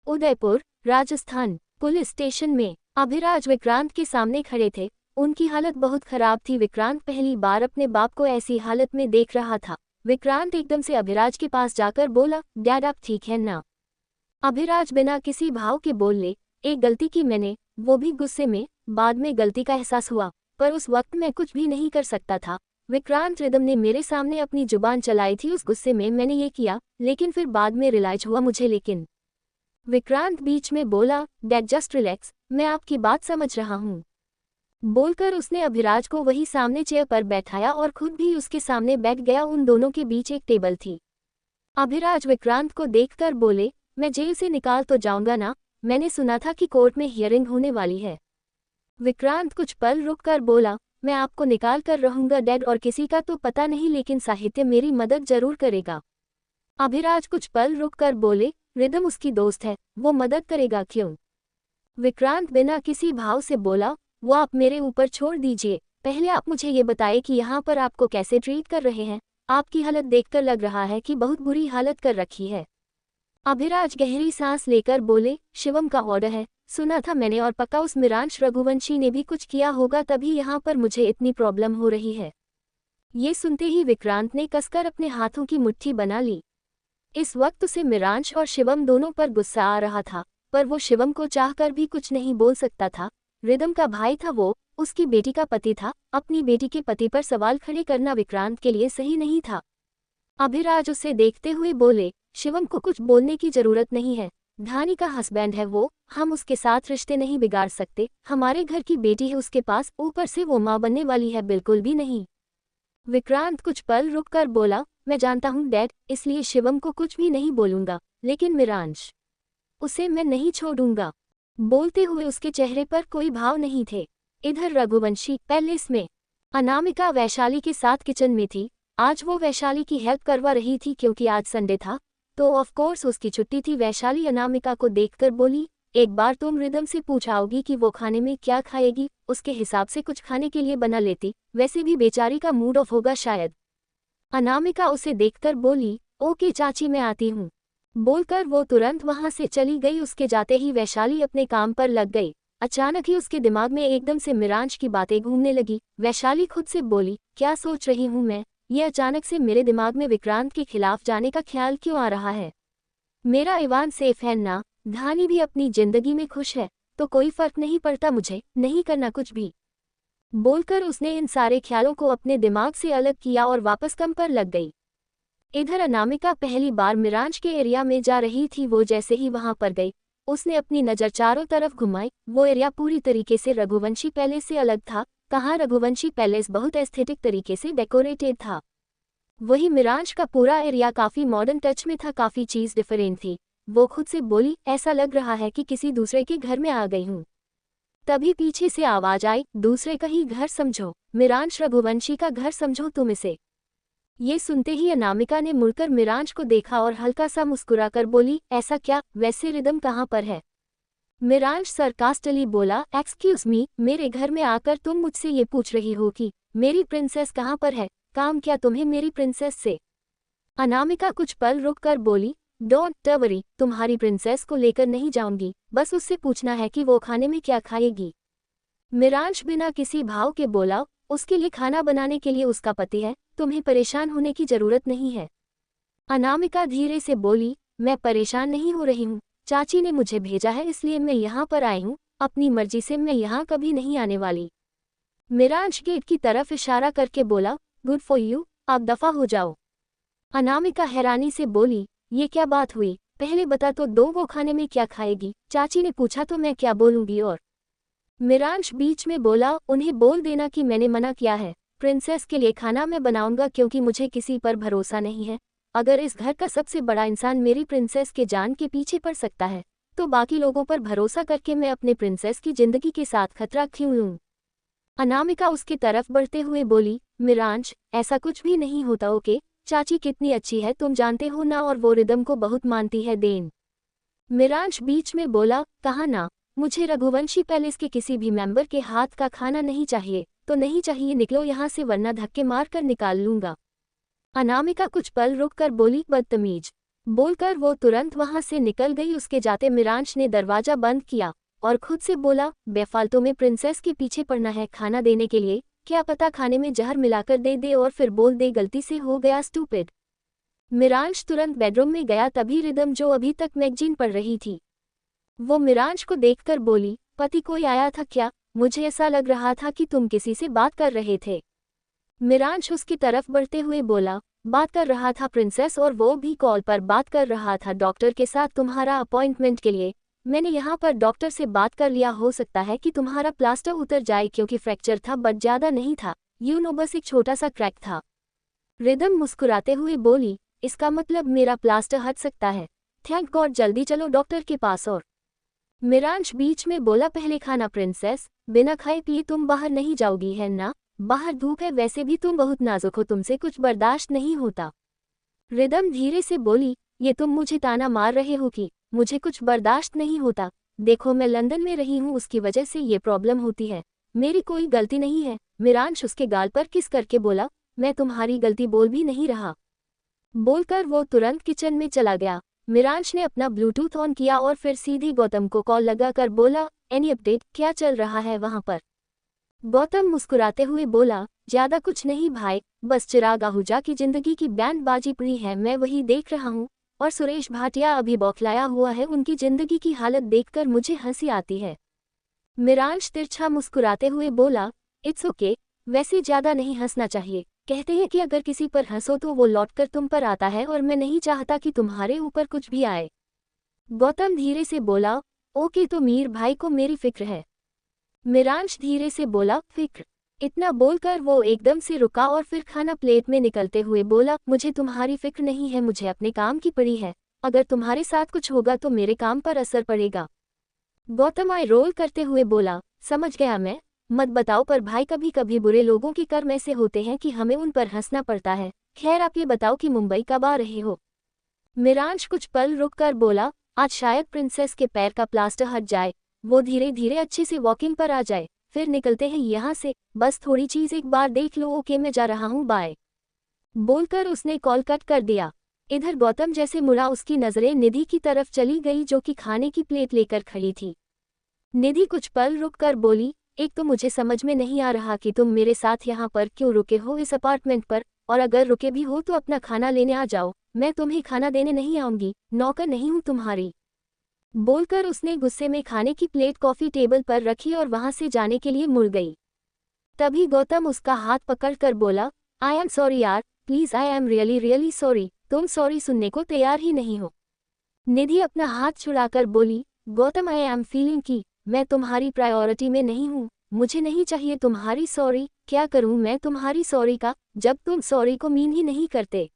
Udaipur, Rajasthan. Police station में अभिराज विक्रांत के सामने खड़े थे। उनकी हालत बहुत खराब थी। विक्रांत पहली बार अपने बाप को ऐसी हालत में देख रहा था। विक्रांत एकदम से अभिराज के पास जाकर बोला, डैड आप ठीक है ना? अभिराज बिना किसी भाव के बोले, एक गलती की मैंने, वो भी गुस्से में। बाद में गलती का एहसास हुआ, पर उस वक्त मैं कुछ भी नहीं कर सकता था। विक्रांत रिदम ने मेरे सामने अपनी जुबान चलाई थी, उस गुस्से में मैंने ये किया, लेकिन फिर बाद में रियलाइज हुआ मुझे। लेकिन विक्रांत बीच में बोला, डैड जस्ट रिलैक्स, मैं आपकी बात समझ रहा हूँ। बोलकर उसने अभिराज को वही सामने चेयर पर बैठाया और खुद भी उसके सामने बैठ गया। उन दोनों के बीच एक टेबल थी। अभिराज विक्रांत को देखकर बोले, मैं जेल से निकाल तो जाऊंगा ना? मैंने सुना था कि कोर्ट में हियरिंग होने वाली है। विक्रांत कुछ पल रुककर बोला, मैं आपको निकाल कर रहूंगा डैड, और किसी का तो पता नहीं, लेकिन साहित्य मेरी मदद जरूर करेगा। अभिराज कुछ पल रुककर बोले, रिदम उसकी दोस्त है, वो मदद करेगा क्यों? विक्रांत बिना किसी भाव से बोला, वो आप मेरे ऊपर छोड़ दीजिए। पहले आप मुझे ये बताइए कि यहाँ पर आपको कैसे ट्रीट कर रहे हैं। आपकी हालत देखकर लग रहा है कि बहुत बुरी हालत कर रखी है। अभिराज गहरी सांस लेकर बोले, शिवम का ऑर्डर है, सुना था मैंने, और पक्का उस मिरांश रघुवंशी ने भी कुछ किया होगा, तभी यहाँ पर मुझे इतनी प्रॉब्लम हो रही है। ये सुनते ही विक्रांत ने कसकर अपने हाथों की मुट्ठी बना ली। इस वक्त उसे मिरांश और शिवम दोनों पर गुस्सा आ रहा था, पर वो शिवम को चाहकर भी कुछ नहीं बोल सकता था। रिदम का भाई था वो, उसकी बेटी का पति था। अपनी बेटी के पति पर सवाल खड़े करना विक्रांत के लिए सही नहीं था। अभिराज उसे देखते हुए बोले, शिवम को कुछ बोलने की जरूरत नहीं है, धानी का हस्बैंड है वो, हम उसके साथ रिश्ते नहीं बिगाड़ सकते। हमारे घर की बेटी है उसके पास, ऊपर से वो माँ बनने वाली है, बिल्कुल भी नहीं। विक्रांत कुछ पल रुककर बोला, मैं जानता हूँ डैड, इसलिए शिवम को कुछ भी नहीं बोलूंगा, लेकिन मिरांश, उसे मैं नहीं छोड़ूंगा। बोलते हुए उसके चेहरे पर कोई भाव नहीं थे। इधर रघुवंशी पैलेस में अनामिका वैशाली के साथ किचन में थी। आज वो वैशाली की हेल्प करवा रही थी, क्योंकि आज संडे था, तो ऑफ कोर्स उसकी छुट्टी थी। वैशाली अनामिका को देखकर बोली, एक बार तुम रिदम से पूछाओगी कि वो खाने में क्या खाएगी, उसके हिसाब से कुछ खाने के लिए बना लेती, वैसे भी बेचारी का मूड ऑफ होगा शायद। अनामिका उसे देखकर बोली, ओके चाची मैं आती हूँ। बोलकर वो तुरंत वहां से चली गई। उसके जाते ही वैशाली अपने काम पर लग गई। अचानक ही उसके दिमाग में एकदम से मिरांश की बातें घूमने लगी। वैशाली खुद से बोली, क्या सोच रही हूँ मैं, ये अचानक से मेरे दिमाग में विक्रांत के खिलाफ जाने का ख्याल क्यों आ रहा है? मेरा इवान सेफ है ना? धानी भी अपनी जिंदगी में खुश है, तो कोई फर्क नहीं पड़ता, मुझे नहीं करना कुछ भी। बोलकर उसने इन सारे ख्यालों को अपने दिमाग से अलग किया और वापस काम पर लग गई। इधर अनामिका पहली बार मिरांश के एरिया में जा रही थी। वो जैसे ही वहां पर गई, उसने अपनी नज़र चारों तरफ घुमाई। वो एरिया पूरी तरीके से रघुवंशी पैलेस से अलग था। कहाँ रघुवंशी पैलेस बहुत एस्थेटिक तरीके से डेकोरेटेड था, वही मिरांश का पूरा एरिया काफ़ी मॉडर्न टच में था, काफ़ी चीज़ डिफरेंट थी। वो खुद से बोली, ऐसा लग रहा है कि किसी दूसरे के घर में आ गई हूँ। तभी पीछे से आवाज आई, दूसरे का ही घर समझो, मिरांश रघुवंशी का घर समझो तुम इसे। ये सुनते ही अनामिका ने मुड़कर मिरांश को देखा और हल्का सा मुस्कुराकर बोली, ऐसा क्या, वैसे रिदम कहाँ पर है? मिरांश सरकास्टली बोला, एक्सक्यूज मी, मेरे घर में आकर तुम मुझसे ये पूछ रही हो कि मेरी प्रिंसेस कहाँ पर है? काम क्या तुम्हें मेरी प्रिंसेस से? अनामिका कुछ पल रुक कर बोली, डोंट वरी, तुम्हारी प्रिंसेस को लेकर नहीं जाऊंगी, बस उससे पूछना है कि वो खाने में क्या खाएगी। मिरांश बिना किसी भाव के बोला, उसके लिए खाना बनाने के लिए उसका पति है, तुम्हें परेशान होने की जरूरत नहीं है। अनामिका धीरे से बोली, मैं परेशान नहीं हो रही हूँ, चाची ने मुझे भेजा है इसलिए मैं यहाँ पर आई हूँ, अपनी मर्जी से मैं यहाँ कभी नहीं आने वाली। मिरांश गेट की तरफ इशारा करके बोला, गुड फॉर यू, आप दफा हो जाओ। अनामिका हैरानी से बोली, ये क्या बात हुई, पहले बता तो दो, वो खाने में क्या खाएगी? चाची ने पूछा तो मैं क्या बोलूँगी? और मिरांश बीच में बोला, उन्हें बोल देना कि मैंने मना किया है, प्रिंसेस के लिए खाना मैं बनाऊंगा, क्योंकि मुझे किसी पर भरोसा नहीं है। अगर इस घर का सबसे बड़ा इंसान मेरी प्रिंसेस के जान के पीछे पड़ सकता है, तो बाकी लोगों पर भरोसा करके मैं अपने प्रिंसेस की जिंदगी के साथ खतरा क्यों लूं? अनामिका उसकी तरफ बढ़ते हुए बोली, मिरांश ऐसा कुछ भी नहीं होता, ओके? चाची कितनी अच्छी है तुम जानते हो ना, और वो रिदम को बहुत मानती है। देन मिरांश बीच में बोला, कहा ना, मुझे रघुवंशी पैलेस के किसी भी मेंबर के हाथ का खाना नहीं चाहिए, तो नहीं चाहिए, निकलो यहाँ से, वरना धक्के मार कर निकाल लूंगा। अनामिका कुछ पल रुक कर बोली, बदतमीज। बोलकर वो तुरंत वहां से निकल गई। उसके जाते मिरांश ने दरवाजा बंद किया और खुद से बोला, बेफालतू में प्रिंसेस के पीछे पड़ना है खाना देने के लिए, क्या पता खाने में जहर मिलाकर दे दे और फिर बोल दे गलती से हो गया स्टूपिड। मिरांश तुरंत बेडरूम में गया। तभी रिदम, जो अभी तक मैगजीन पढ़ रही थी, वो मिरांश को देखकर बोली, पति कोई आया था क्या? मुझे ऐसा लग रहा था कि तुम किसी से बात कर रहे थे। मिरांश उसकी तरफ बढ़ते हुए बोला, बात कर रहा था प्रिंसेस, और वो भी कॉल पर बात कर रहा था डॉक्टर के साथ तुम्हारा अपॉइंटमेंट के लिए। मैंने यहाँ पर डॉक्टर से बात कर लिया, हो सकता है कि तुम्हारा प्लास्टर उतर जाए क्योंकि फ्रैक्चर था बट ज़्यादा नहीं था, बस एक छोटा सा क्रैक था। रिदम मुस्कुराते हुए बोली, इसका मतलब मेरा प्लास्टर हट सकता है। थैंक गॉड, जल्दी चलो डॉक्टर के पास। और मिरांश बीच में बोला, पहले खाना प्रिंसेस, बिना खाए पिए तुम बाहर नहीं जाओगी है ना? बाहर धूप है, वैसे भी तुम बहुत नाजुक हो, तुमसे कुछ बर्दाश्त नहीं होता। रिदम धीरे से बोली, ये तुम मुझे ताना मार रहे हो कि मुझे कुछ बर्दाश्त नहीं होता? देखो मैं लंदन में रही हूँ, उसकी वजह से ये प्रॉब्लम होती है, मेरी कोई गलती नहीं है। मिरांश उसके गाल पर किस करके बोला, मैं तुम्हारी गलती बोल भी नहीं रहा। बोलकर वो तुरंत किचन में चला गया। मिरांश ने अपना ब्लूटूथ ऑन किया और फिर सीधी गौतम को कॉल लगाकर बोला, एनी अपडेट, क्या चल रहा है वहां पर? गौतम मुस्कुराते हुए बोला, ज्यादा कुछ नहीं भाई, बस चिराग आहूजा की जिंदगी की बैंडबाजी पड़ी है, मैं वही देख रहा हूँ। और सुरेश भाटिया अभी बौखलाया हुआ है, उनकी जिंदगी की हालत देखकर मुझे हंसी आती है। मिरांश तिरछा मुस्कुराते हुए बोला, इट्स ओके, वैसे ज्यादा नहीं हंसना चाहिए। कहते हैं कि अगर किसी पर हंसो तो वो लौटकर तुम पर आता है, और मैं नहीं चाहता कि तुम्हारे ऊपर कुछ भी आए। गौतम धीरे से बोला, ओके, तो मीर भाई को मेरी फिक्र है। मिरांश धीरे से बोला, फिक्र? इतना बोलकर वो एकदम से रुका और फिर खाना प्लेट में निकलते हुए बोला, मुझे तुम्हारी फिक्र नहीं है, मुझे अपने काम की पड़ी है। अगर तुम्हारे साथ कुछ होगा तो मेरे काम पर असर पड़ेगा। गौतम आई रोल करते हुए बोला, समझ गया मैं, मत बताओ, पर भाई कभी कभी बुरे लोगों के कर्म ऐसे होते हैं कि हमें उन पर हंसना पड़ता है। खैर आप ये बताओ कि मुंबई कब आ रहे हो? मिरांश कुछ पल रुककर बोला, आज शायद प्रिंसेस के पैर का प्लास्टर हट जाए, वो धीरे धीरे अच्छे से वॉकिंग पर आ जाए, फिर निकलते हैं यहाँ से। बस थोड़ी चीज एक बार देख लो। ओके, मैं जा रहा हूँ, बाय। बोलकर उसने कॉल कट कर दिया। इधर गौतम जैसे मुड़ा, उसकी नजरें निधि की तरफ चली गई जो कि खाने की प्लेट लेकर खड़ी थी। निधि कुछ पल रुककर बोली, एक तो मुझे समझ में नहीं आ रहा कि तुम मेरे साथ यहाँ पर क्यों रुके हो इस अपार्टमेंट पर, और अगर रुके भी हो तो अपना खाना लेने आ जाओ, मैं तुम्हें खाना देने नहीं आऊंगी, नौकर नहीं हूँ तुम्हारी। बोलकर उसने गुस्से में खाने की प्लेट कॉफी टेबल पर रखी और वहां से जाने के लिए मुड़ गई। तभी गौतम उसका हाथ पकड़कर बोला, आई एम सॉरी यार, please, I am really really sorry. तुम सॉरी सुनने को तैयार ही नहीं हो। निधि अपना हाथ छुड़ाकर बोली, गौतम, आई एम फीलिंग कि मैं तुम्हारी प्रायोरिटी में नहीं हूँ, मुझे नहीं चाहिए तुम्हारी सॉरी। क्या करूँ मैं तुम्हारी सॉरी का, जब तुम सॉरी को मीन ही नहीं करते।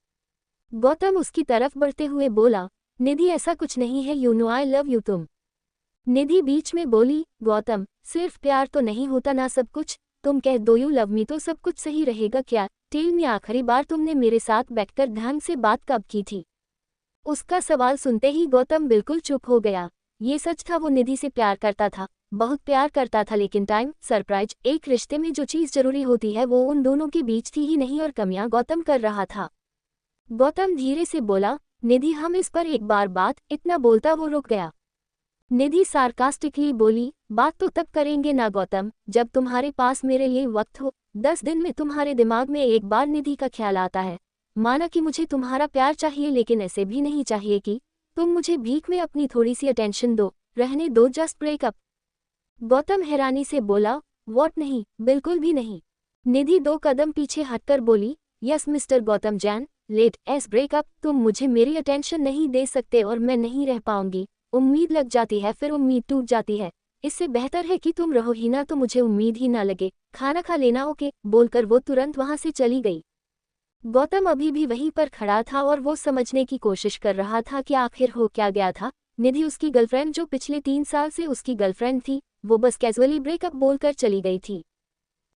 गौतम उसकी तरफ बढ़ते हुए बोला, निधि ऐसा कुछ नहीं है, you know I love you. तुम। निधि बीच में बोली, गौतम, सिर्फ प्यार तो नहीं होता ना सब कुछ, तुम कह दो यू लव मी तो सब कुछ सही रहेगा क्या? टेल मी, आखिरी बार तुमने मेरे साथ बैठकर ढंग से बात कब की थी? उसका सवाल सुनते ही गौतम बिल्कुल चुप हो गया। ये सच था, वो निधि से प्यार करता था, बहुत प्यार करता था, लेकिन टाइम, सरप्राइज, एक रिश्ते में जो चीज़ जरूरी होती है वो उन दोनों के बीच थी ही नहीं, और कमियां गौतम कर रहा था। गौतम धीरे से बोला, निधि हम इस पर एक बार बात। इतना बोलता वो रुक गया। निधि सार्कास्टिकली बोली, बात तो तब करेंगे ना गौतम, जब तुम्हारे पास मेरे लिए वक्त हो। 10 दिन में तुम्हारे दिमाग में एक बार निधि का ख्याल आता है। माना कि मुझे तुम्हारा प्यार चाहिए, लेकिन ऐसे भी नहीं चाहिए कि तुम मुझे भीख में अपनी थोड़ी सी अटेंशन दो। रहने दो, जस्ट ब्रेकअप। गौतम हैरानी से बोला, व्हाट? नहीं, बिल्कुल भी नहीं। निधि 2 कदम पीछे हटकर बोली, yes mister Gautam Jain, let's break up. तुम मुझे मेरी अटेंशन नहीं दे सकते और मैं नहीं रह पाऊंगी। उम्मीद लग जाती है, फिर उम्मीद टूट जाती है। इससे बेहतर है कि तुम रहो ही ना, तो मुझे उम्मीद ही ना लगे। खाना खा लेना, ओके? बोलकर वो तुरंत वहां से चली गई। गौतम अभी भी वहीं पर खड़ा था और वो समझने की कोशिश कर रहा था कि आखिर हो क्या गया था। निधि, उसकी गर्लफ्रेंड जो पिछले 3 साल से उसकी गर्लफ्रेंड थी, वो बस कैजुअली ब्रेकअप बोलकर चली गई थी।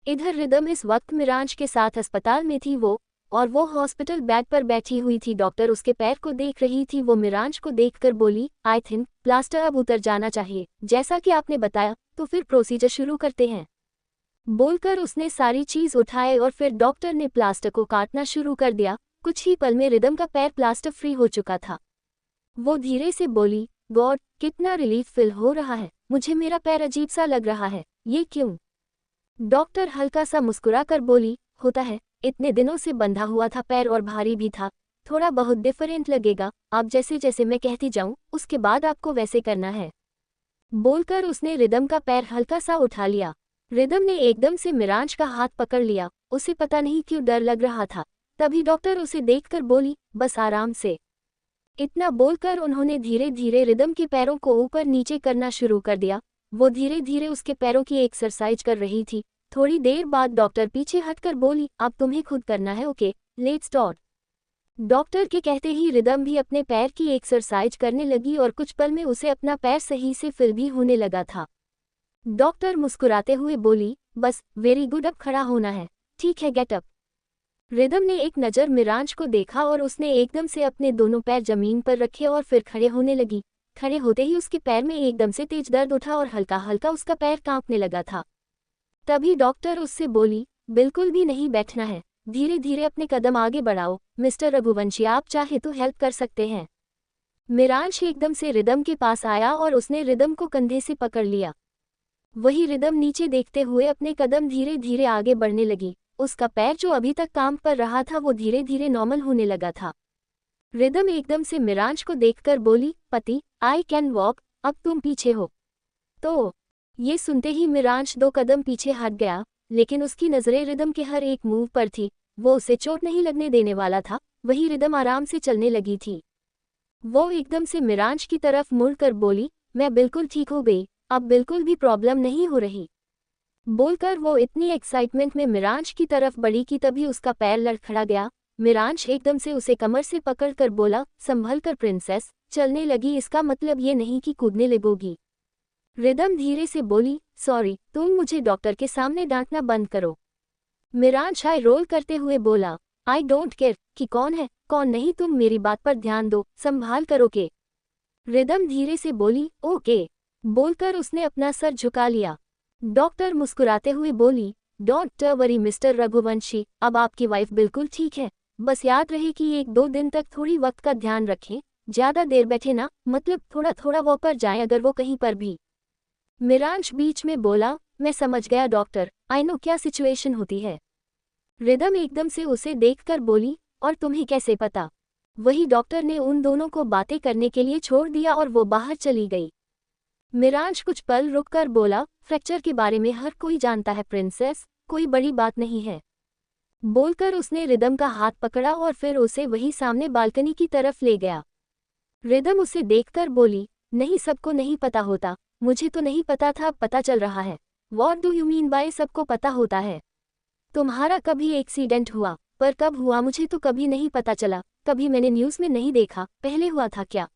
इधर रिदम इस वक्त मिरांश के साथ अस्पताल में थी, वो हॉस्पिटल बेड पर बैठी हुई थी। डॉक्टर उसके पैर को देख रही थी। वो मिरांश को देखकर बोली, आई थिंक प्लास्टर अब उतर जाना चाहिए, जैसा कि आपने बताया, तो फिर प्रोसीजर शुरू करते हैं। बोलकर उसने सारी चीज उठाए और फिर डॉक्टर ने प्लास्टर को काटना शुरू कर दिया। कुछ ही पल में रिदम का पैर प्लास्टर फ्री हो चुका था। वो धीरे से बोली, गॉड कितना रिलीफ फील हो रहा है, मुझे मेरा पैर अजीब सा लग रहा है, ये क्यों? डॉक्टर हल्का सा मुस्कुराकर बोली, होता है, इतने दिनों से बंधा हुआ था पैर और भारी भी था, थोड़ा बहुत डिफरेंट लगेगा, आप जैसे जैसे मैं कहती जाऊं उसके बाद आपको वैसे करना है। बोलकर उसने रिदम का पैर हल्का सा उठा लिया। रिदम ने एकदम से मिरांज का हाथ पकड़ लिया, उसे पता नहीं क्यों डर लग रहा था। तभी डॉक्टर उसे देखकर बोली, बस आराम से। इतना बोलकर उन्होंने धीरे धीरे रिदम के पैरों को ऊपर नीचे करना शुरू कर दिया। वो धीरे धीरे उसके पैरों की एक्सरसाइज कर रही थी। थोड़ी देर बाद डॉक्टर पीछे हटकर बोली, अब तुम्हें खुद करना है, ओके लेट्स स्टार्ट। डॉक्टर के कहते ही रिदम भी अपने पैर की एक्सरसाइज करने लगी और कुछ पल में उसे अपना पैर सही से फील भी होने लगा था। डॉक्टर मुस्कुराते हुए बोली, बस वेरी गुड, अब खड़ा होना है, ठीक है गेट अप। रिदम ने एक नज़र मिरांज को देखा और उसने एकदम से अपने दोनों पैर जमीन पर रखे और फिर खड़े होने लगी। खड़े होते ही उसके पैर में एकदम से तेज दर्द उठा और हल्का हल्का उसका पैर कांपने लगा था। तभी डॉक्टर उससे बोली, बिल्कुल भी नहीं बैठना है, धीरे धीरे अपने कदम आगे बढ़ाओ, मिस्टर रघुवंशी आप चाहे तो हेल्प कर सकते हैं। मिरांज एकदम से रिदम के पास आया और उसने रिदम को कंधे से पकड़ लिया। वही रिदम नीचे देखते हुए अपने कदम धीरे धीरे आगे बढ़ने लगी। उसका पैर जो अभी तक काम पर रहा था वो धीरे धीरे नॉर्मल होने लगा था। रिदम एकदम से मिरांज को देखकर बोली, पति आई कैन वॉक, अब तुम पीछे हो। तो ये सुनते ही मिरांज 2 कदम पीछे हट गया, लेकिन उसकी नज़रें रिदम के हर एक मूव पर थी। वो उसे चोट नहीं लगने देने वाला था। वही रिदम आराम से चलने लगी थी। वो एकदम से मिरांज की तरफ मुड़कर बोली, मैं बिल्कुल ठीक हो गई, अब बिल्कुल भी प्रॉब्लम नहीं हो रही। बोलकर वो इतनी एक्साइटमेंट में मिरांज की तरफ बढ़ी कि तभी उसका पैर लड़खड़ा गया। मिरांज एकदम से उसे कमर से पकड़कर बोला, संभल कर प्रिंसेस, चलने लगी, इसका मतलब ये नहीं कि कूदने लगोगी। रिदम धीरे से बोली, सॉरी, तुम मुझे डॉक्टर के सामने डांटना बंद करो। मिरांज आई रोल करते हुए बोला, आई डोंट केयर कि कौन है कौन नहीं, तुम मेरी बात पर ध्यान दो, संभाल करो के। रिदम धीरे से बोली, ओके। बोलकर उसने अपना सर झुका लिया। डॉक्टर मुस्कुराते हुए बोली, डोंट वरी मिस्टर रघुवंशी, अब आपकी वाइफ बिल्कुल ठीक है, बस याद रहे कि 1-2 दिन तक थोड़ी वक्त का ध्यान रखें, ज्यादा देर बैठे ना, मतलब थोड़ा थोड़ा वॉक पर जाएं अगर वो कहीं पर भी। मिरांज बीच में बोला, मैं समझ गया डॉक्टर, आई नो क्या सिचुएशन होती है। रिदम एकदम से उसे देखकर बोली, और तुम्हें कैसे पता? वही डॉक्टर ने उन दोनों को बातें करने के लिए छोड़ दिया और वो बाहर चली गई। मिरांज कुछ पल रुककर बोला, फ्रैक्चर के बारे में हर कोई जानता है प्रिंसेस, कोई बड़ी बात नहीं है। बोलकर उसने रिदम का हाथ पकड़ा और फिर उसे वही सामने बालकनी की तरफ ले गया। रिदम उसे देखकर बोली, नहीं सबको नहीं पता होता, मुझे तो नहीं पता था, अब पता चल रहा है। What do you mean by सबको पता होता है? तुम्हारा कभी एक्सीडेंट हुआ, पर कब हुआ मुझे तो कभी नहीं पता चला, कभी मैंने न्यूज़ में नहीं देखा, पहले हुआ था क्या?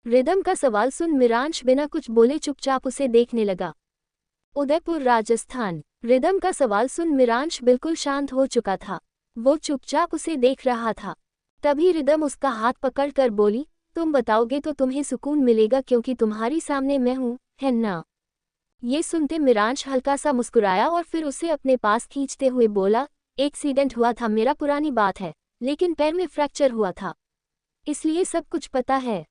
रिदम का सवाल सुन मिरांश बिना कुछ बोले चुपचाप उसे देखने लगा। उदयपुर राजस्थान। रिदम का सवाल सुन मिरांश बिल्कुल शांत हो चुका था। वो चुपचाप उसे देख रहा था। तभी रिदम उसका हाथ पकड़कर बोली, तुम बताओगे तो तुम्हें सुकून मिलेगा क्योंकि तुम्हारी सामने मैं हूँ, है ना? ये सुनते मिरांश हल्का सा मुस्कुराया और फिर उसे अपने पास खींचते हुए बोला, एक्सीडेंट हुआ था मेरा, पुरानी बात है, लेकिन पैर में फ्रैक्चर हुआ था, इसलिए सब कुछ पता है।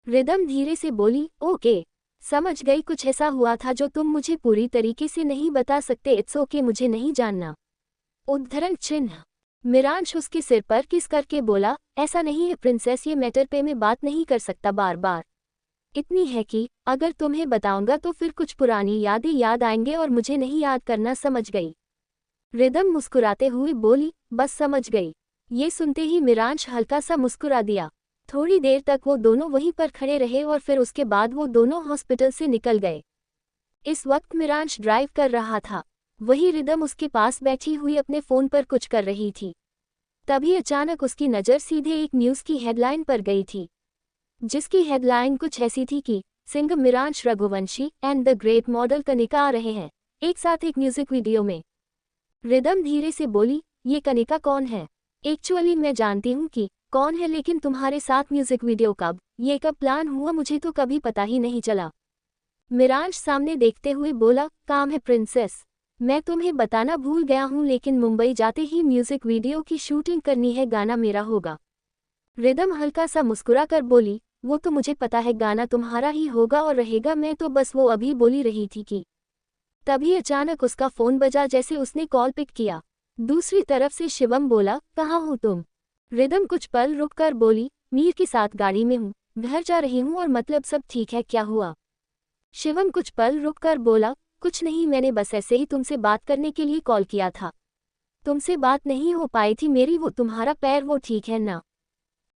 रिदम धीरे से बोली, ओके समझ गई, कुछ ऐसा हुआ था जो तुम मुझे पूरी तरीके से नहीं बता सकते, इट्स ओके, मुझे नहीं जानना। उद्धरण चिन्ह। मिरांश उसके सिर पर किस करके बोला, ऐसा नहीं है प्रिंसेस, ये मैटर पे मैं बात नहीं कर सकता बार बार। इतनी है कि अगर तुम्हें बताऊंगा तो फिर कुछ पुरानी यादें याद आएंगे और मुझे नहीं याद करना, समझ गई? रिदम मुस्कुराते हुए बोली, बस समझ गई। ये सुनते ही मिरांश हल्का सा मुस्कुरा दिया। थोड़ी देर तक वो दोनों वहीं पर खड़े रहे और फिर उसके बाद वो दोनों हॉस्पिटल से निकल गए। इस वक्त मिरांश ड्राइव कर रहा था। वही रिदम उसके पास बैठी हुई अपने फ़ोन पर कुछ कर रही थी। तभी अचानक उसकी नज़र सीधे एक न्यूज़ की हेडलाइन पर गई थी, जिसकी हेडलाइन कुछ ऐसी थी कि singer Miransh Raghuvanshi and the great model Kanika आ रहे हैं एक साथ एक म्यूजिक वीडियो में। रिदम धीरे से बोली, ये कनिका कौन है? एक्चुअली मैं जानती हूँ कि कौन है, लेकिन तुम्हारे साथ म्यूजिक वीडियो कब, ये कब प्लान हुआ, मुझे तो कभी पता ही नहीं चला। मिरांश सामने देखते हुए बोला, काम है प्रिंसेस, मैं तुम्हें बताना भूल गया हूँ, लेकिन मुंबई जाते ही म्यूजिक वीडियो की शूटिंग करनी है, गाना मेरा होगा। रिदम हल्का सा मुस्कुरा कर बोली, वो तो मुझे पता है गाना तुम्हारा ही होगा और रहेगा, मैं तो बस वो अभी बोली रही थी कि। तभी अचानक उसका फ़ोन बजा, जैसे उसने कॉल पिक किया। दूसरी तरफ से शिवम बोला, कहाँ हो तुम? रिदम कुछ पल रुककर बोली, मीर के साथ गाड़ी में हूँ, घर जा रही हूँ। और मतलब सब ठीक है, क्या हुआ? शिवम कुछ पल रुककर बोला, कुछ नहीं, मैंने बस ऐसे ही तुमसे बात करने के लिए कॉल किया था। तुमसे बात नहीं हो पाई थी मेरी, वो तुम्हारा पैर वो ठीक है ना?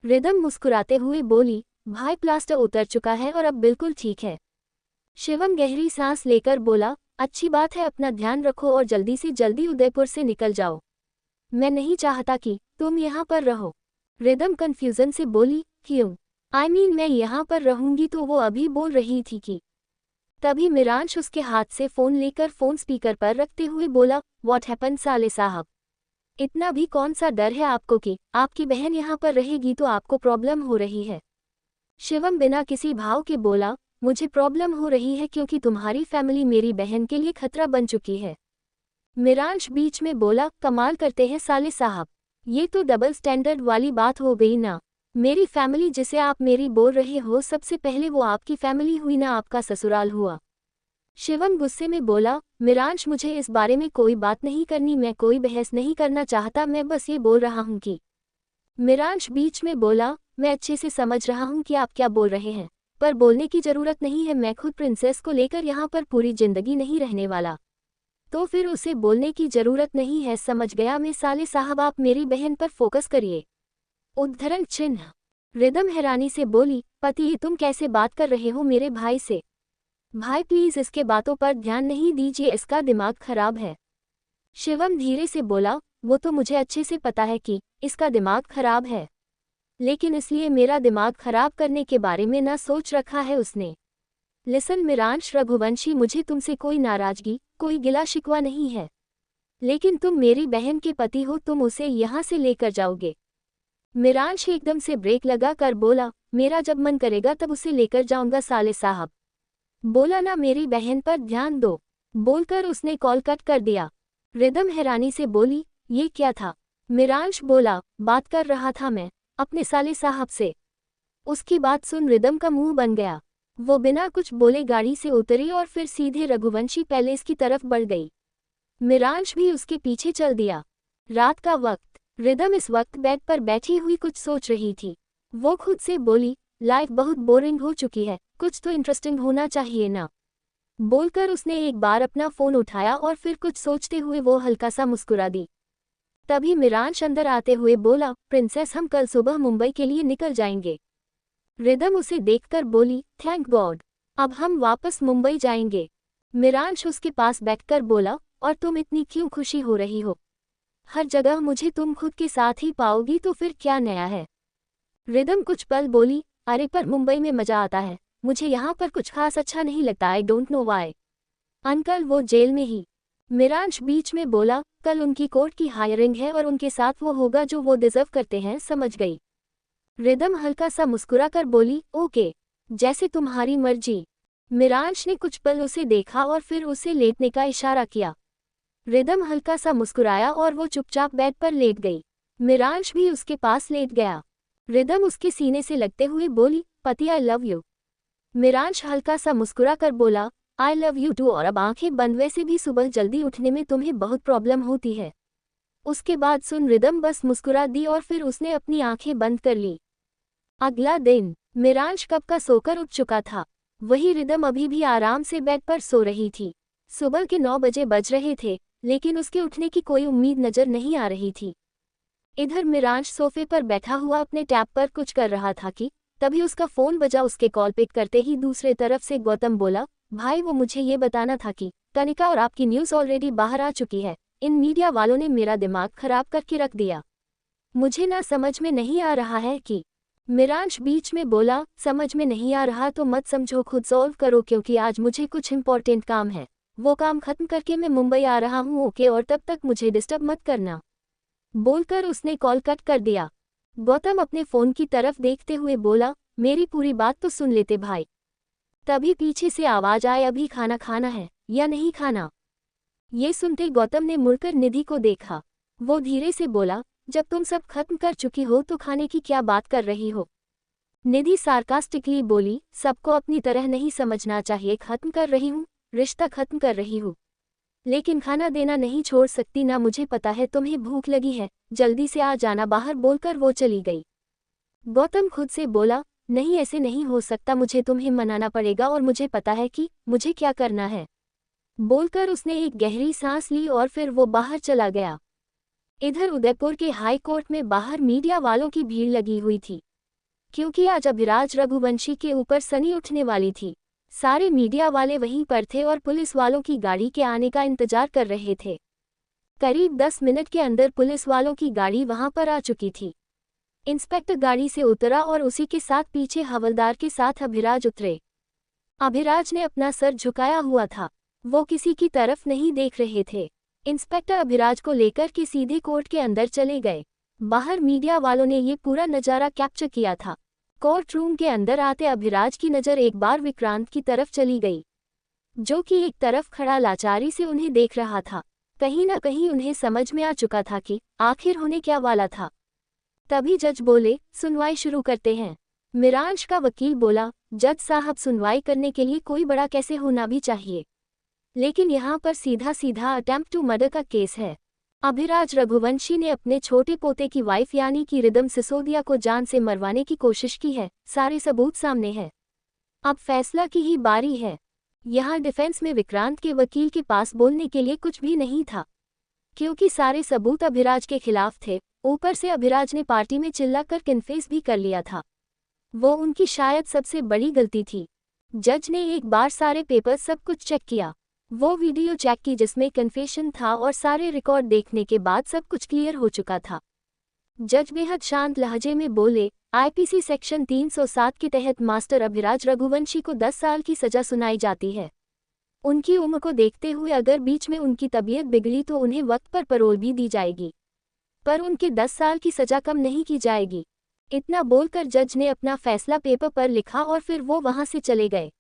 रिदम मुस्कुराते हुए बोली, भाई प्लास्टर उतर चुका है और अब बिल्कुल ठीक है। शिवम गहरी सांस लेकर बोला, अच्छी बात है, अपना ध्यान रखो और जल्दी से जल्दी उदयपुर से निकल जाओ। मैं नहीं चाहता कि तुम यहाँ पर रहो। रिदम कन्फ्यूजन से बोली, क्यों? मैं यहाँ पर रहूंगी तो? वो अभी बोल रही थी कि। तभी मिरांश उसके हाथ से फ़ोन लेकर फ़ोन स्पीकर पर रखते हुए बोला, व्हाट हैपन साले साहब? इतना भी कौन सा डर है आपको कि आपकी बहन यहाँ पर रहेगी तो आपको प्रॉब्लम हो रही है? शिवम बिना किसी भाव के बोला, मुझे प्रॉब्लम हो रही है क्योंकि तुम्हारी फैमिली मेरी बहन के लिए खतरा बन चुकी है। मिरांश बीच में बोला, कमाल करते हैं साले साहब, ये तो डबल स्टैंडर्ड वाली बात हो गई ना। मेरी फैमिली जिसे आप मेरी बोल रहे हो, सबसे पहले वो आपकी फैमिली हुई ना, आपका ससुराल हुआ। शिवम गुस्से में बोला, मिरांश मुझे इस बारे में कोई बात नहीं करनी, मैं कोई बहस नहीं करना चाहता, मैं बस ये बोल रहा हूँ कि। मिरांश बीच में बोला, मैं अच्छे से समझ रहा हूँ कि आप क्या बोल रहे हैं, पर बोलने की जरूरत नहीं है, मैं खुद प्रिंसेस को लेकर यहाँ पर पूरी जिंदगी नहीं रहने वाला, तो फिर उसे बोलने की जरूरत नहीं है। समझ गया मैं साले साहब, आप मेरी बहन पर फोकस करिए। उद्धरण चिन्ह। रिदम हैरानी से बोली, पति ये तुम कैसे बात कर रहे हो मेरे भाई से? भाई प्लीज इसके बातों पर ध्यान नहीं दीजिए, इसका दिमाग खराब है। शिवम धीरे से बोला, वो तो मुझे अच्छे से पता है कि इसका दिमाग खराब है, लेकिन इसलिए मेरा दिमाग खराब करने के बारे में ना सोच रखा है उसने। लिसन मिरांश रघुवंशी, मुझे तुमसे कोई नाराजगी, कोई गिला शिकवा नहीं है, लेकिन तुम मेरी बहन के पति हो, तुम उसे यहाँ से लेकर जाओगे। मिरांश एकदम से ब्रेक लगा कर बोला, मेरा जब मन करेगा तब उसे लेकर जाऊंगा साले साहब। बोला ना, मेरी बहन पर ध्यान दो। बोलकर उसने कॉल कट कर दिया। रिदम हैरानी से बोली, ये क्या था? मिरांश बोला, बात कर रहा था मैं अपने साले साहब से। उसकी बात सुन रिदम का मुंह बन गया। वो बिना कुछ बोले गाड़ी से उतरी और फिर सीधे रघुवंशी पैलेस की तरफ बढ़ गई। मिरांश भी उसके पीछे चल दिया। रात का वक्त। रिदम इस वक्त बेड पर बैठी हुई कुछ सोच रही थी। वो खुद से बोली, लाइफ बहुत बोरिंग हो चुकी है, कुछ तो इंटरेस्टिंग होना चाहिए ना। बोलकर उसने एक बार अपना फ़ोन उठाया और फिर कुछ सोचते हुए वो हल्का सा मुस्कुरा दी। तभी मिरांश अंदर आते हुए बोला, प्रिंसेस हम कल सुबह मुंबई के लिए निकल जाएंगे। रिदम उसे देखकर बोली, थैंक गॉड, अब हम वापस मुंबई जाएंगे। मिरांश उसके पास बैठकर बोला, और तुम इतनी क्यों खुशी हो रही हो? हर जगह मुझे तुम खुद के साथ ही पाओगी तो फिर क्या नया है? रिदम कुछ पल बोली, अरे पर मुंबई में मजा आता है, मुझे यहाँ पर कुछ खास अच्छा नहीं लगता, I don't know why. Uncle वो जेल में ही। मिरांश बीच में बोला, कल उनकी कोर्ट की हायरिंग है और उनके साथ वो होगा जो वो डिजर्व करते हैं, समझ गई? रिदम हल्का सा मुस्कुराकर बोली, ओके, जैसे तुम्हारी मर्जी। मिरांश ने कुछ पल उसे देखा और फिर उसे लेटने का इशारा किया। रिदम हल्का सा मुस्कुराया और वो चुपचाप बेड पर लेट गई। मिरांश भी उसके पास लेट गया। रिदम उसके सीने से लगते हुए बोली, पति आई लव यू। मिरांश हल्का सा मुस्कुराकर बोला, आई लव यू टू, और अब आंखें बंद। वैसे भी सुबह जल्दी उठने में तुम्हें बहुत प्रॉब्लम होती है। उसके बाद सुन रिदम बस मुस्कुरा दी और फिर उसने अपनी आंखें बंद कर ली। अगला दिन। मिरांश कब का सोकर उठ चुका था। वही रिदम अभी भी आराम से बेड पर सो रही थी। सुबह के 9 बजे बज रहे थे, लेकिन उसके उठने की कोई उम्मीद नजर नहीं आ रही थी। इधर मिरांश सोफे पर बैठा हुआ अपने टैब पर कुछ कर रहा था कि तभी उसका फोन बजा। उसके कॉल पिक करते ही दूसरे तरफ से गौतम बोला, भाई वो मुझे ये बताना था कि तनिका और आपकी न्यूज़ ऑलरेडी बाहर आ चुकी है। इन मीडिया वालों ने मेरा दिमाग खराब करके रख दिया। मुझे ना समझ में नहीं आ रहा है कि। मिरांश बीच में बोला, समझ में नहीं आ रहा तो मत समझो, खुद सॉल्व करो, क्योंकि आज मुझे कुछ इंपॉर्टेंट काम है, वो काम खत्म करके मैं मुंबई आ रहा हूँ, ओके, और तब तक मुझे डिस्टर्ब मत करना। बोलकर उसने कॉल कट कर दिया। गौतम अपने फोन की तरफ देखते हुए बोला, मेरी पूरी बात तो सुन लेते भाई। तभी पीछे से आवाज आए, अभी खाना खाना है या नहीं खाना? ये सुनते गौतम ने मुड़कर निधि को देखा। वो धीरे से बोला, जब तुम सब खत्म कर चुकी हो तो खाने की क्या बात कर रही हो? निधि सार्कास्टिकली बोली, सबको अपनी तरह नहीं समझना चाहिए। खत्म कर रही हूँ, रिश्ता खत्म कर रही हूँ, लेकिन खाना देना नहीं छोड़ सकती ना। मुझे पता है तुम्हें भूख लगी है, जल्दी से आ जाना बाहर, बोलकर वो चली गई। गौतम खुद से बोला, नहीं ऐसे नहीं हो सकता, मुझे तुम्हें मनाना पड़ेगा और मुझे पता है कि मुझे क्या करना है। बोलकर उसने एक गहरी सांस ली और फिर वो बाहर चला गया। इधर उदयपुर के हाई कोर्ट में बाहर मीडिया वालों की भीड़ लगी हुई थी, क्योंकि आज अभिराज रघुवंशी के ऊपर सनी उठने वाली थी। सारे मीडिया वाले वहीं पर थे और पुलिस वालों की गाड़ी के आने का इंतजार कर रहे थे। करीब 10 मिनट के अंदर पुलिस वालों की गाड़ी वहां पर आ चुकी थी। इंस्पेक्टर गाड़ी से उतरा और उसी के साथ पीछे हवलदार के साथ अभिराज उतरे। अभिराज ने अपना सर झुकाया हुआ था, वो किसी की तरफ नहीं देख रहे थे। इंस्पेक्टर अभिराज को लेकर के सीधे कोर्ट के अंदर चले गए। बाहर मीडिया वालों ने ये पूरा नज़ारा कैप्चर किया था। कोर्ट रूम के अंदर आते अभिराज की नज़र एक बार विक्रांत की तरफ चली गई, जो कि एक तरफ खड़ा लाचारी से उन्हें देख रहा था। कहीं न कहीं उन्हें समझ में आ चुका था कि आखिर होने क्या वाला था। तभी जज बोले, सुनवाई शुरू करते हैं। मिरांश का वकील बोला, जज साहब सुनवाई करने के लिए कोई बड़ा कैसे होना भी चाहिए, लेकिन यहाँ पर सीधा सीधा अटेम्प्ट टू मर्डर का केस है। अभिराज रघुवंशी ने अपने छोटे पोते की वाइफ यानी कि रिदम सिसोदिया को जान से मरवाने की कोशिश की है। सारे सबूत सामने हैं, अब फैसला की ही बारी है। यहाँ डिफेंस में विक्रांत के वकील के पास बोलने के लिए कुछ भी नहीं था, क्योंकि सारे सबूत अभिराज के खिलाफ थे। ऊपर से अभिराज ने पार्टी में चिल्लाकर कन्फेस भी कर लिया था, वो उनकी शायद सबसे बड़ी गलती थी। जज ने एक बार सारे पेपर सब कुछ चेक किया, वो वीडियो चेक की जिसमें कन्फेशन था और सारे रिकॉर्ड देखने के बाद सब कुछ क्लियर हो चुका था। जज बेहद शांत लहजे में बोले, आईपीसी सेक्शन 307 के तहत मास्टर अभिराज रघुवंशी को 10 साल की सजा सुनाई जाती है। उनकी उम्र को देखते हुए अगर बीच में उनकी तबीयत बिगड़ी तो उन्हें वक्त पर पैरोल भी दी जाएगी, पर उनके 10 साल की सजा कम नहीं की जाएगी। इतना बोलकर जज ने अपना फैसला पेपर पर लिखा और फिर वो वहां से चले गए।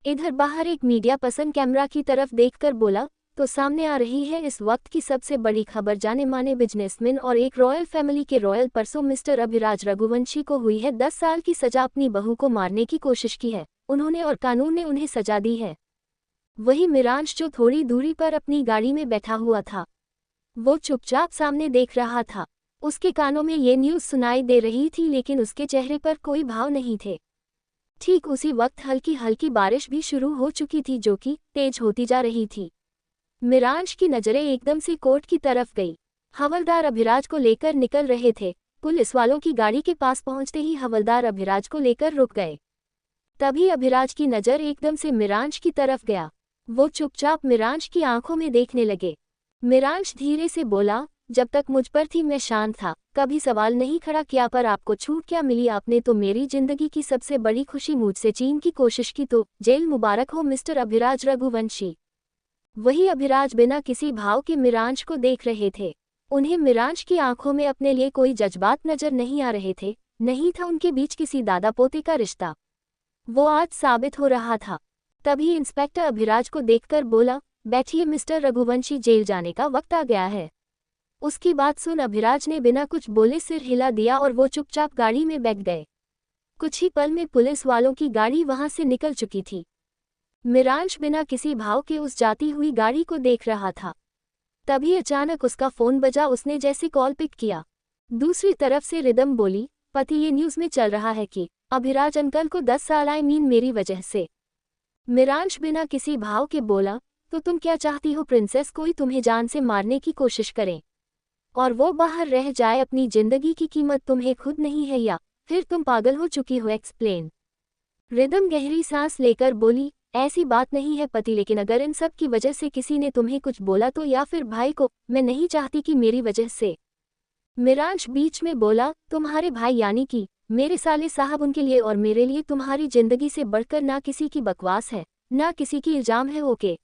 इधर बाहर एक मीडिया पर्सन कैमरा की तरफ देखकर बोला, तो सामने आ रही है इस वक्त की सबसे बड़ी खबर। जाने माने बिजनेसमैन और एक रॉयल फैमिली के royal person mister Abhiraj Raghuvanshi को हुई है 10 साल की सजा। अपनी बहू को मारने की कोशिश की है उन्होंने और कानून ने उन्हें सजा दी है। वही मिरांश जो थोड़ी दूरी पर अपनी गाड़ी में बैठा हुआ था, वो चुपचाप सामने देख रहा था। उसके कानों में ये न्यूज़ सुनाई दे रही थी, लेकिन उसके चेहरे पर कोई भाव नहीं थे। ठीक उसी वक्त हल्की हल्की बारिश भी शुरू हो चुकी थी, जो कि तेज होती जा रही थी। मिरांश की नजरें एकदम से कोर्ट की तरफ गई। हवलदार अभिराज को लेकर निकल रहे थे। पुलिस वालों की गाड़ी के पास पहुंचते ही हवलदार अभिराज को लेकर रुक गए। तभी अभिराज की नज़र एकदम से मिरांश की तरफ गया। वो चुपचाप मिरांश की आंखों में देखने लगे। मिरांश धीरे से बोला, जब तक मुझ पर थी मैं शांत था, कभी सवाल नहीं खड़ा किया, पर आपको छूट क्या मिली? आपने तो मेरी जिंदगी की सबसे बड़ी खुशी मुझसे छीन की कोशिश की, तो जेल मुबारक हो मिस्टर अभिराज रघुवंशी। वही अभिराज बिना किसी भाव के मिरांश को देख रहे थे। उन्हें मिरांश की आंखों में अपने लिए कोई जज्बात नजर नहीं आ रहे थे, नहीं था उनके बीच किसी दादा पोते का रिश्ता। वो आज साबित हो रहा था। तभी इंस्पेक्टर अभिराज को देखकर बोला, बैठिए मिस्टर रघुवंशी, जेल जाने का वक्त आ गया है। उसकी बात सुन अभिराज ने बिना कुछ बोले सिर हिला दिया और वो चुपचाप गाड़ी में बैठ गए। कुछ ही पल में पुलिस वालों की गाड़ी वहां से निकल चुकी थी। मिरांश बिना किसी भाव के उस जाती हुई गाड़ी को देख रहा था। तभी अचानक उसका फोन बजा। उसने जैसे कॉल पिक किया, दूसरी तरफ से रिदम बोली, पति ये न्यूज़ में चल रहा है कि अभिराज अंकल को 10 साल मेरी वजह से। मिरांश बिना किसी भाव के बोला, तो तुम क्या चाहती हो प्रिंसेस? कोई तुम्हें जान से मारने की कोशिश करे और वो बाहर रह जाए? अपनी जिंदगी की कीमत तुम्हें खुद नहीं है या फिर तुम पागल हो चुकी हो? एक्सप्लेन। रिदम गहरी सांस लेकर बोली, ऐसी बात नहीं है पति, लेकिन अगर इन सब की वजह से किसी ने तुम्हें कुछ बोला तो, या फिर भाई को, मैं नहीं चाहती कि मेरी वजह से। मिरांश बीच में बोला, तुम्हारे भाई यानी कि मेरे साले साहब, उनके लिए और मेरे लिए तुम्हारी जिंदगी से बढ़कर ना किसी की बकवास है, ना किसी की इल्जाम है। ओके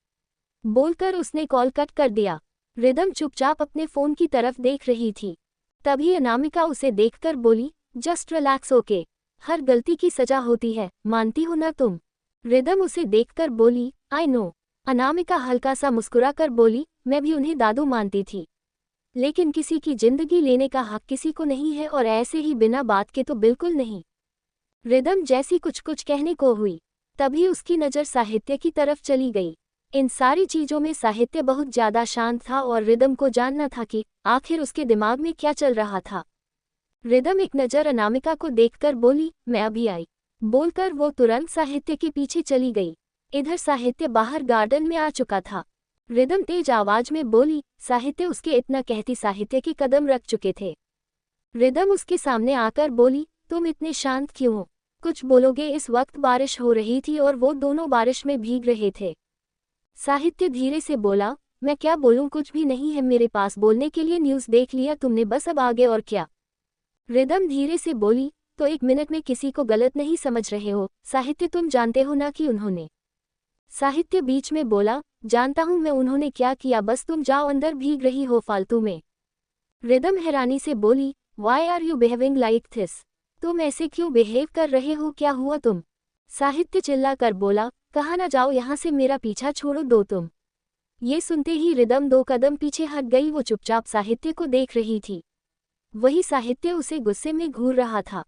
बोलकर उसने कॉल कट कर दिया। रिदम चुपचाप अपने फोन की तरफ देख रही थी। तभी अनामिका उसे देखकर बोली, जस्ट रिलैक्स, ओके, हर गलती की सजा होती है, मानती हो ना तुम? रिदम उसे देखकर बोली, आई नो। अनामिका हल्का सा मुस्कुराकर बोली, मैं भी उन्हें दादू मानती थी, लेकिन किसी की जिंदगी लेने का हक किसी को नहीं है, और ऐसे ही बिना बात के तो बिल्कुल नहीं। रिदम जैसी कुछ कुछ कहने को हुई, तभी उसकी नज़र साहित्य की तरफ चली गई। इन सारी चीज़ों में साहित्य बहुत ज़्यादा शांत था और रिदम को जानना था कि आखिर उसके दिमाग में क्या चल रहा था। रिदम एक नज़र अनामिका को देखकर बोली, मैं अभी आई। बोलकर वो तुरंत साहित्य के पीछे चली गई। इधर साहित्य बाहर गार्डन में आ चुका था। रिदम तेज आवाज में बोली, साहित्य। उसके इतना कहती साहित्य के कदम रख चुके थे। रिदम उसके सामने आकर बोली, तुम इतने शांत क्यों हो? कुछ बोलोगे? इस वक्त बारिश हो रही थी और वो दोनों बारिश में भीग रहे थे। साहित्य धीरे से बोला, मैं क्या बोलूं, कुछ भी नहीं है मेरे पास बोलने के लिए। न्यूज़ देख लिया तुमने, बस अब आगे और क्या? रिदम धीरे से बोली, तो एक मिनट में किसी को गलत नहीं समझ रहे हो साहित्य, तुम जानते हो ना कि उन्होंने। साहित्य बीच में बोला, जानता हूं मैं उन्होंने क्या किया, बस तुम जाओ अंदर, भीग रही हो फालतू में। रिदम हैरानी से बोली, why are you behaving like this? तुम ऐसे क्यों बिहेव कर रहे हो, क्या हुआ तुम? साहित्य चिल्ला कर बोला, कहा ना जाओ यहाँ से, मेरा पीछा छोड़ो दो तुम। ये सुनते ही रिदम 2 कदम पीछे हट गई। वो चुपचाप साहित्य को देख रही थी। वही साहित्य उसे गुस्से में घूर रहा था।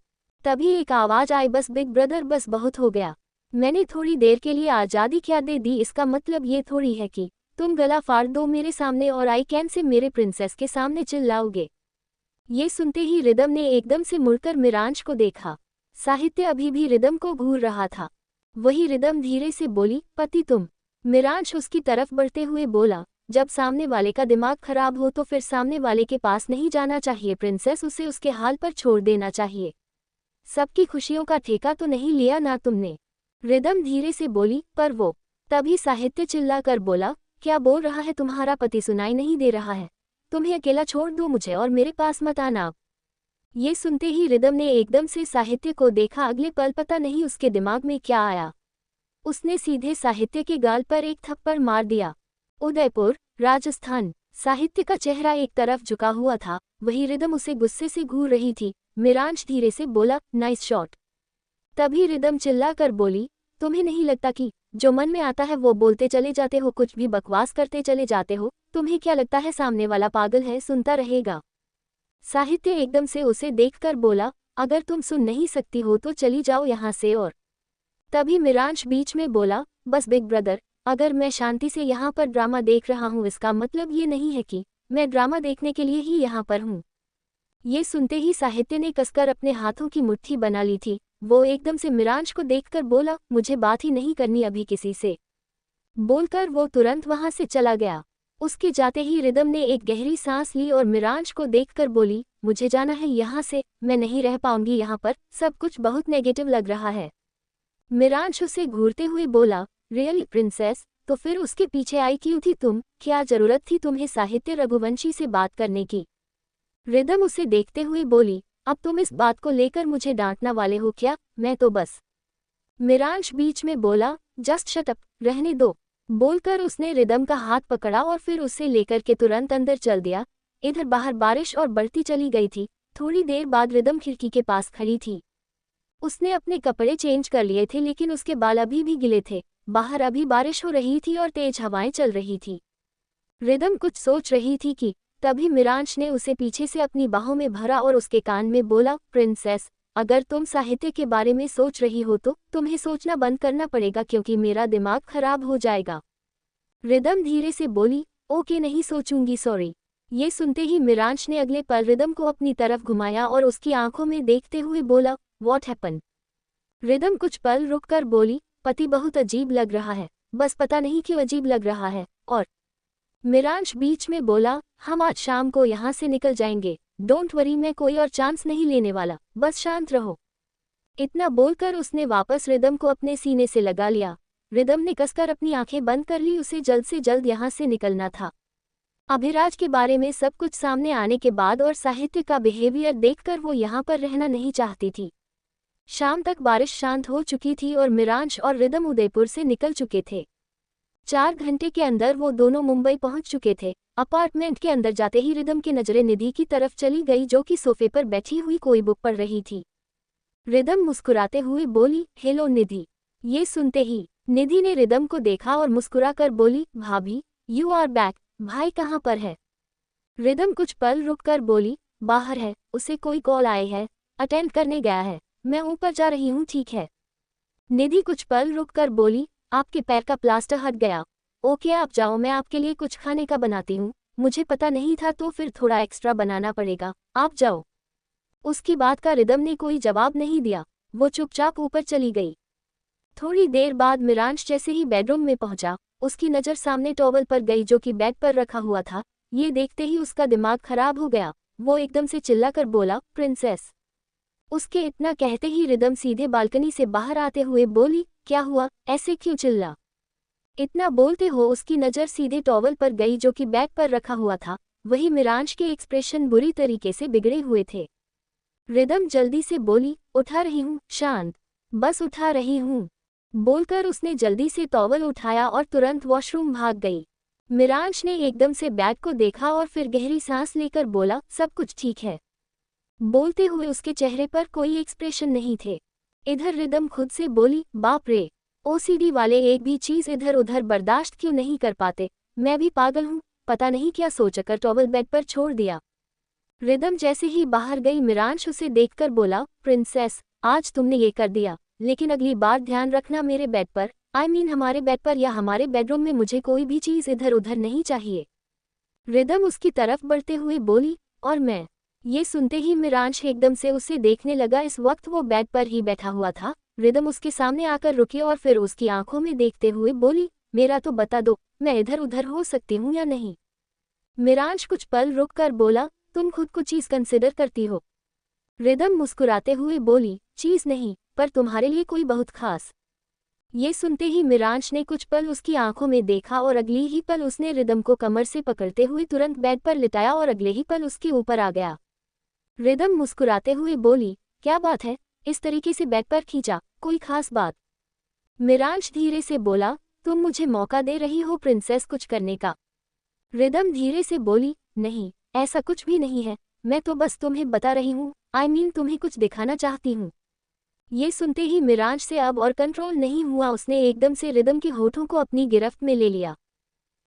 तभी एक आवाज आई, बस बिग ब्रदर, बस बहुत हो गया। मैंने थोड़ी देर के लिए आज़ादी क्या दे दी, इसका मतलब ये थोड़ी है कि तुम गला फाड़ दो मेरे सामने और आई कैन से मेरे प्रिंसेस के सामने चिल्लाओगे। ये सुनते ही रिदम ने एकदम से मुड़कर मिरांश को देखा। साहित्य अभी भी रिदम को घूर रहा था। वही रिदम धीरे से बोली, पति तुम? मिरांश उसकी तरफ बढ़ते हुए बोला, जब सामने वाले का दिमाग खराब हो तो फिर सामने वाले के पास नहीं जाना चाहिए प्रिंसेस, उसे उसके हाल पर छोड़ देना चाहिए। सबकी खुशियों का ठेका तो नहीं लिया ना तुमने? रिदम धीरे से बोली, पर वो। तभी साहित्य चिल्ला कर बोला, क्या बोल रहा है तुम्हारा पति, सुनाई नहीं दे रहा है? तुम्हें अकेला छोड़ दो मुझे और मेरे पास मत आना। ये सुनते ही रिदम ने एकदम से साहित्य को देखा। अगले पल पता नहीं उसके दिमाग में क्या आया, उसने सीधे साहित्य के गाल पर एक थप्पड़ मार दिया। उदयपुर, राजस्थान। साहित्य का चेहरा एक तरफ झुका हुआ था, वही रिदम उसे गुस्से से घूर रही थी। मिरांश धीरे से बोला, नाइस शॉट। तभी रिदम चिल्ला कर बोली, तुम्हें नहीं लगता कि जो मन में आता है वो बोलते चले जाते हो, कुछ भी बकवास करते चले जाते हो? तुम्हें क्या लगता है सामने वाला पागल है, सुनता रहेगा? साहित्य एकदम से उसे देखकर बोला, अगर तुम सुन नहीं सकती हो तो चली जाओ यहाँ से। और तभी मिरांश बीच में बोला, बस बिग ब्रदर, अगर मैं शांति से यहाँ पर ड्रामा देख रहा हूँ इसका मतलब ये नहीं है कि मैं ड्रामा देखने के लिए ही यहाँ पर हूँ। ये सुनते ही साहित्य ने कसकर अपने हाथों की मुट्ठी बना ली थी। वो एकदम से मिरांश को देखकर बोला, मुझे बात ही नहीं करनी अभी किसी से। बोलकर वो तुरंत वहां से चला गया। उसके जाते ही रिदम ने एक गहरी सांस ली और मिरांश को देखकर बोली, मुझे जाना है यहाँ से, मैं नहीं रह पाऊंगी यहाँ पर, सब कुछ बहुत नेगेटिव लग रहा है। मिरांश उसे घूरते हुए बोला, रियली प्रिंसेस, तो फिर उसके पीछे आई क्यों थी तुम? क्या जरूरत थी तुम्हें साहित्य रघुवंशी से बात करने की? रिदम उसे देखते हुए बोली, अब तुम इस बात को लेकर मुझे डांटना वाले हो क्या? मैं तो बस। मिरांश बीच में बोला, जस्ट शट अप, रहने दो। बोलकर उसने रिदम का हाथ पकड़ा और फिर उसे लेकर के तुरंत अंदर चल दिया। इधर बाहर बारिश और बढ़ती चली गई थी। थोड़ी देर बाद रिदम खिड़की के पास खड़ी थी। उसने अपने कपड़े चेंज कर लिए थे लेकिन उसके बाल अभी भी गिले थे। बाहर अभी बारिश हो रही थी और तेज हवाएं चल रही थी। रिदम कुछ सोच रही थी कि तभी मिरांश ने उसे पीछे से अपनी बाहों में भरा और उसके कान में बोला, प्रिंसेस, अगर तुम साहित्य के बारे में सोच रही हो तो तुम्हें सोचना बंद करना पड़ेगा क्योंकि मेरा दिमाग खराब हो जाएगा। रिदम धीरे से बोली, ओके नहीं सोचूंगी, सॉरी। ये सुनते ही मिरांश ने अगले पल रिदम को अपनी तरफ घुमाया और उसकी आंखों में देखते हुए बोला, व्हाट हैपन? रिदम कुछ पल रुककर बोली, पति बहुत अजीब लग रहा है, बस पता नहीं क्यों अजीब लग रहा है। और मिरांश बीच में बोला, हम आज शाम को यहाँ से निकल जाएंगे, डोंट वरी, मैं कोई और चांस नहीं लेने वाला, बस शांत रहो। इतना बोलकर उसने वापस रिदम को अपने सीने से लगा लिया। रिदम ने कसकर अपनी आंखें बंद कर ली, उसे जल्द से जल्द यहाँ से निकलना था। अभिराज के बारे में सब कुछ सामने आने के बाद और साहित्य का बिहेवियर देखकर वो यहाँ पर रहना नहीं चाहती थी। शाम तक बारिश शांत हो चुकी थी और मिरांश और रिदम उदयपुर से निकल चुके थे। 4 घंटे के अंदर वो दोनों मुंबई पहुंच चुके थे। अपार्टमेंट के अंदर जाते ही रिदम की नजरें निधि की तरफ चली गई जो कि सोफे पर बैठी हुई कोई बुक पढ़ रही थी। रिदम मुस्कुराते हुए बोली, हेलो निधि। ये सुनते ही निधि ने रिदम को देखा और मुस्कुराकर बोली, भाभी, यू आर बैक। भाई कहाँ पर है? रिदम कुछ पल रुककर बोली, बाहर है, उसे कोई कॉल आए है, अटेंड करने गया है। मैं ऊपर जा रही हूँ, ठीक है। निधि कुछ पल रुक कर बोली, आपके पैर का प्लास्टर हट गया। ओके आप जाओ, मैं आपके लिए कुछ खाने का बनाती हूँ। मुझे पता नहीं था तो फिर थोड़ा एक्स्ट्रा बनाना पड़ेगा, आप जाओ। उसकी बात का रिदम ने कोई जवाब नहीं दिया, वो चुपचाप ऊपर चली गई। थोड़ी देर बाद मिरांश जैसे ही बेडरूम में पहुंचा, उसकी नज़र सामने टॉवल पर गई जो कि बेड पर रखा हुआ था। ये देखते ही उसका दिमाग खराब हो गया। वो एकदम से चिल्लाकर बोला, प्रिंसेस। उसके इतना कहते ही रिदम सीधे बालकनी से बाहर आते हुए बोली, क्या हुआ, ऐसे क्यों चिल्ला? इतना बोलते हो उसकी नज़र सीधे टॉवल पर गई जो कि बैग पर रखा हुआ था। वही मिरांश के एक्सप्रेशन बुरी तरीके से बिगड़े हुए थे। रिदम जल्दी से बोली, उठा रही हूँ शांत, बस उठा रही हूँ। बोलकर उसने जल्दी से टॉवल उठाया और तुरंत वॉशरूम भाग गई। मिरांश ने एकदम से बैग को देखा और फिर गहरी सांस लेकर बोला, सब कुछ ठीक है। बोलते हुए उसके चेहरे पर कोई एक्सप्रेशन नहीं थे। इधर रिदम खुद से बोली, बाप रे, ओसीडी वाले एक भी चीज़ इधर उधर बर्दाश्त क्यों नहीं कर पाते। मैं भी पागल हूँ, पता नहीं क्या सोचकर टॉवल बेड पर छोड़ दिया। रिदम जैसे ही बाहर गई, मिरांश उसे देखकर बोला, प्रिंसेस, आज तुमने ये कर दिया, लेकिन अगली बार ध्यान रखना मेरे बेड पर, हमारे बेड पर या हमारे बेडरूम में मुझे कोई भी चीज़ इधर उधर नहीं चाहिए। रिदम उसकी तरफ बढ़ते हुए बोली, और मैं। ये सुनते ही मिरांश एकदम से उसे देखने लगा। इस वक्त वो बेड पर ही बैठा हुआ था। रिदम उसके सामने आकर रुकी और फिर उसकी आंखों में देखते हुए बोली, मेरा तो बता दो, मैं इधर उधर हो सकती हूँ या नहीं? मिरांश कुछ पल रुक कर बोला, तुम खुद को चीज़ कंसिडर करती हो? रिदम मुस्कुराते हुए बोली, चीज़ नहीं, पर तुम्हारे लिए कोई बहुत खास। ये सुनते ही मिरांश ने कुछ पल उसकी आंखों में देखा और अगली ही पल उसने रिदम को कमर से पकड़ते हुए तुरंत बेड पर लिटाया और अगले ही पल उसके ऊपर आ गया। रिदम मुस्कुराते हुए बोली, क्या बात है, इस तरीके से बेड पर खींचा, कोई खास बात? मिरांश धीरे से बोला, तुम मुझे मौका दे रही हो प्रिंसेस कुछ करने का। रिदम धीरे से बोली, नहीं, ऐसा कुछ भी नहीं है, मैं तो बस तुम्हें बता रही हूँ, तुम्हें कुछ दिखाना चाहती हूँ। ये सुनते ही मिरांश से अब और कंट्रोल नहीं हुआ, उसने एकदम से रिदम के होठों को अपनी गिरफ्त में ले लिया।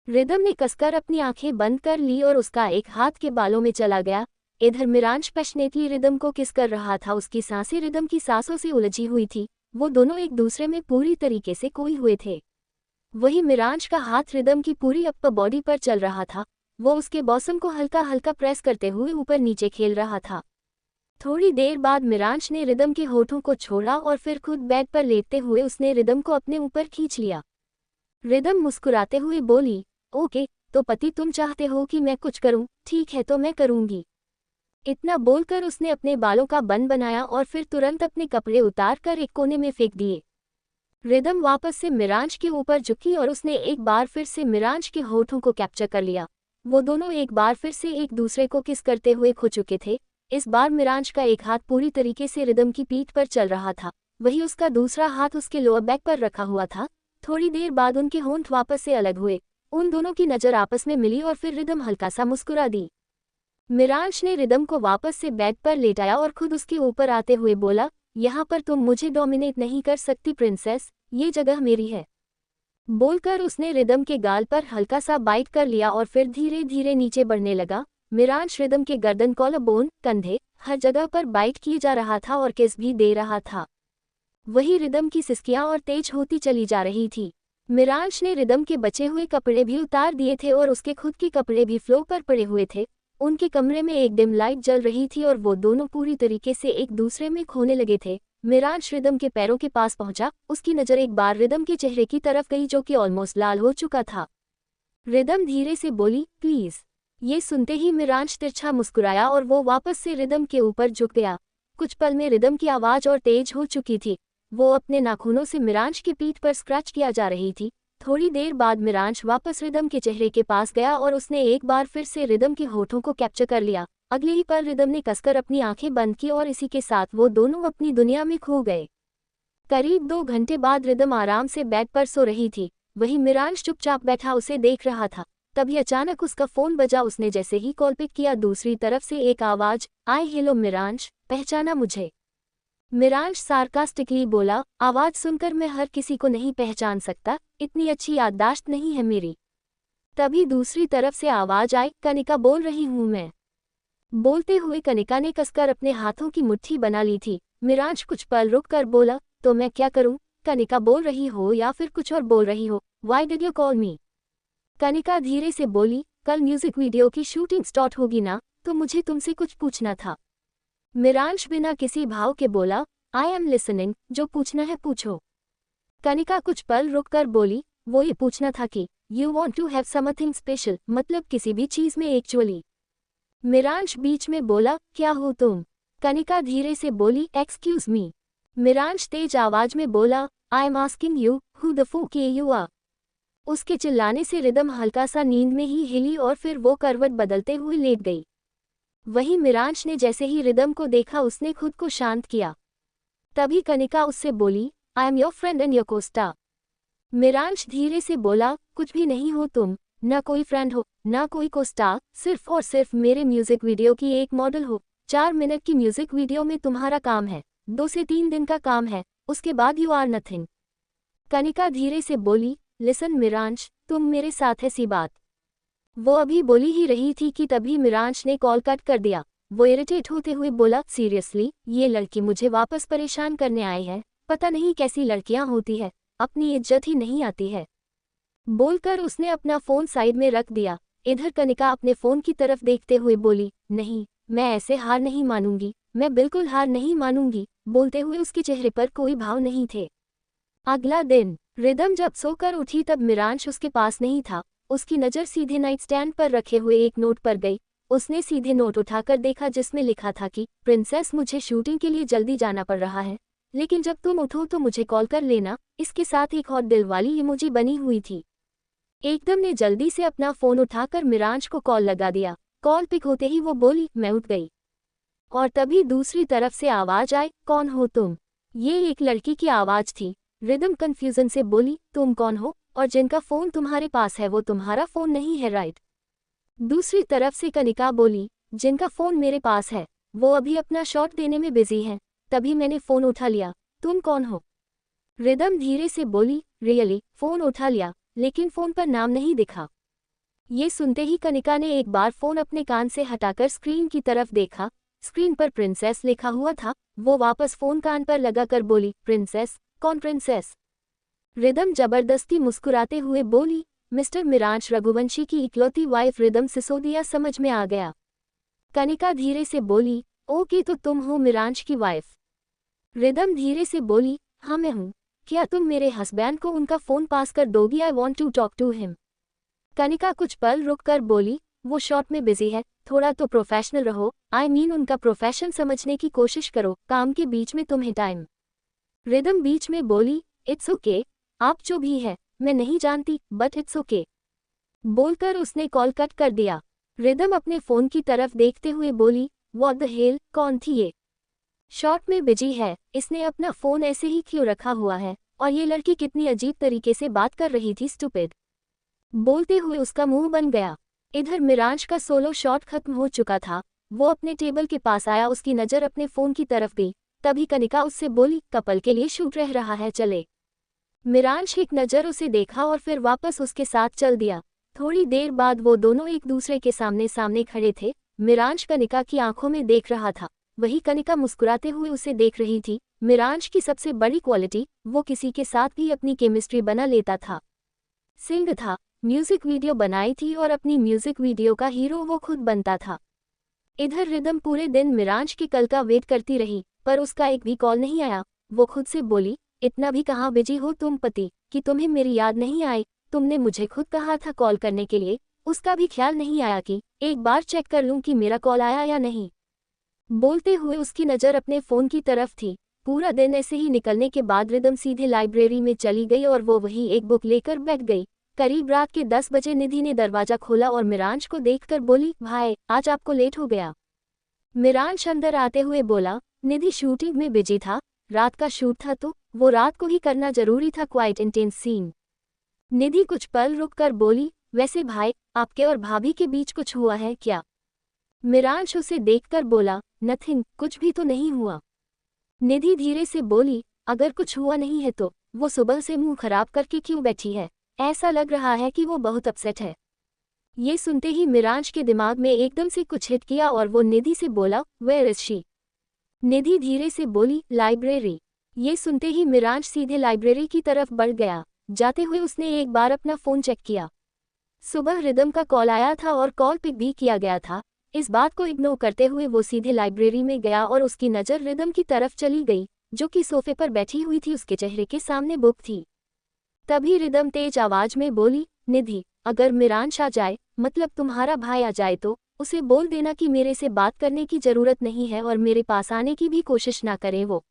रिदम ने कसकर अपनी आंखें बंद कर ली और उसका एक हाथ के बालों में चला गया। इधर मिरांश पैशनेटली रिदम को किस कर रहा था। उसकी सांसें रिदम की सांसों से उलझी हुई थी। वो दोनों एक दूसरे में पूरी तरीके से खोए हुए थे। वही मिरांश का हाथ रिदम की पूरी अपर बॉडी पर चल रहा था। वो उसके बॉसम को हल्का हल्का प्रेस करते हुए ऊपर नीचे खेल रहा था। थोड़ी देर बाद मिरांश ने रिदम के होठों को छोड़ा और फिर खुद बेड पर लेटते हुए उसने रिदम को अपने ऊपर खींच लिया। रिदम मुस्कुराते हुए बोली, ओके, तो पति तुम चाहते हो कि मैं कुछ करूं, ठीक है तो मैं करूंगी। इतना बोलकर उसने अपने बालों का बन बनाया और फिर तुरंत अपने कपड़े उतार कर एक कोने में फेंक दिए। रिदम वापस से मिरांश के ऊपर झुकी और उसने एक बार फिर से मिरांश के होठों को कैप्चर कर लिया। वो दोनों एक बार फिर से एक दूसरे को किस करते हुए खो चुके थे। इस बार मिरांश का एक हाथ पूरी तरीके से रिदम की पीठ पर चल रहा था, वही उसका दूसरा हाथ उसके लोअर बैक पर रखा हुआ था। थोड़ी देर बाद उनके होंठ वापस से अलग हुए। उन दोनों की नज़र आपस में मिली और फिर रिदम हल्का सा मुस्कुरा दी। मिरांश ने रिदम को वापस से बेड पर लेटाया और खुद उसके ऊपर आते हुए बोला, यहाँ पर तुम मुझे डोमिनेट नहीं कर सकती प्रिंसेस, ये जगह मेरी है। बोलकर उसने रिदम के गाल पर हल्का सा बाइट कर लिया और फिर धीरे धीरे नीचे बढ़ने लगा। मिरांश रिदम के गर्दन, कॉलर बोन, कंधे, हर जगह पर बाइट किए जा रहा था और किस भी दे रहा था। वही रिदम की सिसकियां और तेज होती चली जा रही थी। मिरांश ने रिदम के बचे हुए कपड़े भी उतार दिए थे और उसके खुद के कपड़े भी फ्लोर पर पड़े हुए थे। उनके कमरे में एक डिम लाइट जल रही थी और वो दोनों पूरी तरीके से एक दूसरे में खोने लगे थे। मिरांश रिदम के पैरों के पास पहुंचा। उसकी नज़र एक बार रिदम के चेहरे की तरफ गई जो कि ऑलमोस्ट लाल हो चुका था। रिदम धीरे से बोली, प्लीज़। ये सुनते ही मिरांश तिरछा मुस्कुराया और वो वापस से रिदम के ऊपर झुक गया। कुछ पल में रिदम की आवाज़ और तेज हो चुकी थी। वो अपने नाखूनों से मिरांश की पीठ पर स्क्रैच किया जा रही थी। थोड़ी देर बाद मिरांश वापस रिदम के चेहरे के पास गया और उसने एक बार फिर से रिदम के होठों को कैप्चर कर लिया। अगले ही पल रिदम ने कसकर अपनी आंखें बंद की और इसी के साथ वो दोनों अपनी दुनिया में खो गए। करीब 2 घंटे बाद रिदम आराम से बेड पर सो रही थी। वही मिरांश चुपचाप बैठा उसे देख रहा था। तभी अचानक उसका फोन बजा। उसने जैसे ही कॉल पिक किया, दूसरी तरफ से एक आवाज आई, हेलो मिरांश, पहचाना मुझे? मिरांश सार्कास्टिकली बोला, आवाज सुनकर मैं हर किसी को नहीं पहचान सकता, इतनी अच्छी याददाश्त नहीं है मेरी। तभी दूसरी तरफ से आवाज आई, कनिका बोल रही हूं मैं। बोलते हुए कनिका ने कसकर अपने हाथों की मुट्ठी बना ली थी। मिराज कुछ पल रुक कर बोला, तो मैं क्या करूं? कनिका बोल रही हो या फिर कुछ और बोल रही हो? Why did you call me? Kanika धीरे से बोली, कल म्यूजिक वीडियो की शूटिंग स्टार्ट होगी ना, तो मुझे तुमसे कुछ पूछना था। मिरांश बिना किसी भाव के बोला, आई एम लिसनिंग, जो पूछना है पूछो। कनिका कुछ पल रुक कर बोली, वो ये पूछना था कि you want to have something special, मतलब किसी भी चीज में एक्चुअली। मिरांश बीच में बोला, क्या हो तुम? कनिका धीरे से बोली, एक्सक्यूज मी। मिरांश तेज आवाज में बोला, I am asking you, who the फूक यू आर। उसके चिल्लाने से रिदम हल्का सा नींद में ही हिली और फिर वो करवट बदलते हुए लेट गई। वहीं मिरांश ने जैसे ही रिदम को देखा उसने खुद को शांत किया। तभी कनिका उससे बोली, I am your friend and your co-star. Miransh धीरे से बोला, कुछ भी नहीं हो तुम, ना कोई फ्रेंड हो ना कोई कोस्टा, सिर्फ और सिर्फ मेरे म्यूजिक वीडियो की एक मॉडल हो। 4 मिनट की म्यूजिक वीडियो में तुम्हारा काम है, 2 से 3 दिन का काम है, उसके बाद यू आर नथिंग। कनिका धीरे से बोली, लिसन मिरांश, तुम मेरे साथ ऐसी बात। वो अभी बोली ही रही थी कि तभी मिरांश ने कॉल कट कर दिया। वो इरिटेट होते हुए बोला, सीरियसली, ये लड़की मुझे वापस परेशान करने आई है, पता नहीं कैसी लड़कियां होती है, अपनी इज्जत ही नहीं आती है। बोलकर उसने अपना फोन साइड में रख दिया। इधर कनिका अपने फोन की तरफ देखते हुए बोली, नहीं, मैं ऐसे हार नहीं मानूंगी, मैं बिल्कुल हार नहीं मानूंगी। बोलते हुए उसके चेहरे पर कोई भाव नहीं थे। अगला दिन रिदम जब सोकर उठी तब मिरांश उसके पास नहीं था। उसकी नज़र सीधे नाइट स्टैंड पर रखे हुए एक नोट पर गई। उसने सीधे नोट उठाकर देखा जिसमें लिखा था कि प्रिंसेस, मुझे शूटिंग के लिए जल्दी जाना पड़ रहा है, लेकिन जब तुम उठो तो मुझे कॉल कर लेना। इसके साथ एक और दिल वाली इमोजी बनी हुई थी। एकदम ने जल्दी से अपना फोन उठाकर मिरांश को कॉल लगा दिया। कॉल पिक होते ही वो बोली, मैं उठ गई। और तभी दूसरी तरफ से आवाज आई, कौन हो तुम? ये एक लड़की की आवाज थी। रिदम कंफ्यूजन से बोली, तुम कौन हो? और जिनका फोन तुम्हारे पास है वो तुम्हारा फोन नहीं है, राइट? दूसरी तरफ से कनिका बोली, जिनका फोन मेरे पास है वो अभी अपना शॉट देने में बिजी हैं, तभी मैंने फोन उठा लिया। तुम कौन हो? रिदम धीरे से बोली, रियली, फोन उठा लिया, लेकिन फोन पर नाम नहीं दिखा। ये सुनते ही कनिका ने एक बार फोन अपने कान से हटाकर स्क्रीन की तरफ देखा। स्क्रीन पर प्रिंसेस लिखा हुआ था। वो वापस फोन कान पर लगाकर बोली, प्रिंसेस? कौन प्रिंसेस? रिदम जबरदस्ती मुस्कुराते हुए बोली, मिस्टर मिरांश रघुवंशी की इकलौती वाइफ। रिदम सिसोदिया समझ में आ गया। कनिका धीरे से बोली, ओके, तो तुम हो मिरांश की वाइफ? रिदम धीरे से बोली, हाँ मैं हूँ। क्या तुम मेरे हस्बैंड को उनका फोन पास कर दोगी? I want to talk to him. Kanika कुछ पल रुक कर बोली, वो शॉट में बिजी है, थोड़ा तो प्रोफेशनल रहो। आई मीन उनका प्रोफेशन समझने की कोशिश करो, काम के बीच में तुम्हें टाइम। रिदम बीच में बोली, इट्स ओके, आप जो भी है मैं नहीं जानती, बट इट्स ओके। बोलकर उसने कॉल कट कर दिया। रिदम अपने फोन की तरफ देखते हुए बोली, व्हाट द हेल, कौन थी ये? शॉट में बिजी है, इसने अपना फोन ऐसे ही क्यों रखा हुआ है? और ये लड़की कितनी अजीब तरीके से बात कर रही थी, स्टूपिड। बोलते हुए उसका मुंह बन गया। इधर मिरांश का सोलो शॉट खत्म हो चुका था। वो अपने टेबल के पास आया, उसकी नज़र अपने फोन की तरफ गई। तभी कनिका उससे बोली, कपल के लिए शूट रह रहा है, चले। मिरांश एक नज़र उसे देखा और फिर वापस उसके साथ चल दिया। थोड़ी देर बाद वो दोनों एक दूसरे के सामने सामने खड़े थे। मिरांश कनिका की आंखों में देख रहा था, वही कनिका मुस्कुराते हुए उसे देख रही थी। मिरांश की सबसे बड़ी क्वालिटी, वो किसी के साथ भी अपनी केमिस्ट्री बना लेता था। सिंग था, म्यूजिक वीडियो बनाई थी और अपनी म्यूजिक वीडियो का हीरो वो खुद बनता था। इधर रिदम पूरे दिन मिरांश के कल का वेट करती रही, पर उसका एक भी कॉल नहीं आया। वो खुद से बोली, इतना भी कहाँ बिजी हो तुम पति, कि तुम्हें मेरी याद नहीं आई? तुमने मुझे खुद कहा था कॉल करने के लिए, उसका भी ख्याल नहीं आया कि एक बार चेक कर लूं कि मेरा कॉल आया या नहीं। बोलते हुए उसकी नज़र अपने फ़ोन की तरफ थी। पूरा दिन ऐसे ही निकलने के बाद रिदम सीधे लाइब्रेरी में चली गई और वो वहीं एक बुक लेकर बैठ गई। करीब रात के 10 बजे निधि ने दरवाज़ा खोला और मिरांश को देखकर बोली, भाई आज आपको लेट हो गया। मिरांश अंदर आते हुए बोला, निधि शूटिंग में बिजी था, रात का शूट था तो वो रात को ही करना जरूरी था, क्वाइट इंटेंस सीन। निधि कुछ पल रुक कर बोली, वैसे भाई आपके और भाभी के बीच कुछ हुआ है क्या? मिरांश उसे देखकर बोला, नथिंग, कुछ भी तो नहीं हुआ। निधि धीरे से बोली, अगर कुछ हुआ नहीं है तो वो सुबह से मुंह खराब करके क्यों बैठी है? ऐसा लग रहा है कि वो बहुत अपसेट है। ये सुनते ही मिरांश के दिमाग में एकदम से कुछ हिट किया और वो निधि से बोला, वेयर इज शी? निधि धीरे से बोली, लाइब्रेरी। ये सुनते ही मिरांश सीधे लाइब्रेरी की तरफ बढ़ गया। जाते हुए उसने एक बार अपना फ़ोन चेक किया। सुबह रिदम का कॉल आया था और कॉल पिक भी किया गया था। इस बात को इग्नोर करते हुए वो सीधे लाइब्रेरी में गया और उसकी नज़र रिदम की तरफ चली गई, जो कि सोफे पर बैठी हुई थी। उसके चेहरे के सामने बुक थी। तभी रिदम तेज आवाज में बोली, निधि, अगर मिरांश आ जाए, मतलब तुम्हारा भाई आ जाए, तो उसे बोल देना कि मेरे से बात करने की ज़रूरत नहीं है और मेरे पास आने की भी कोशिश ना करे वो।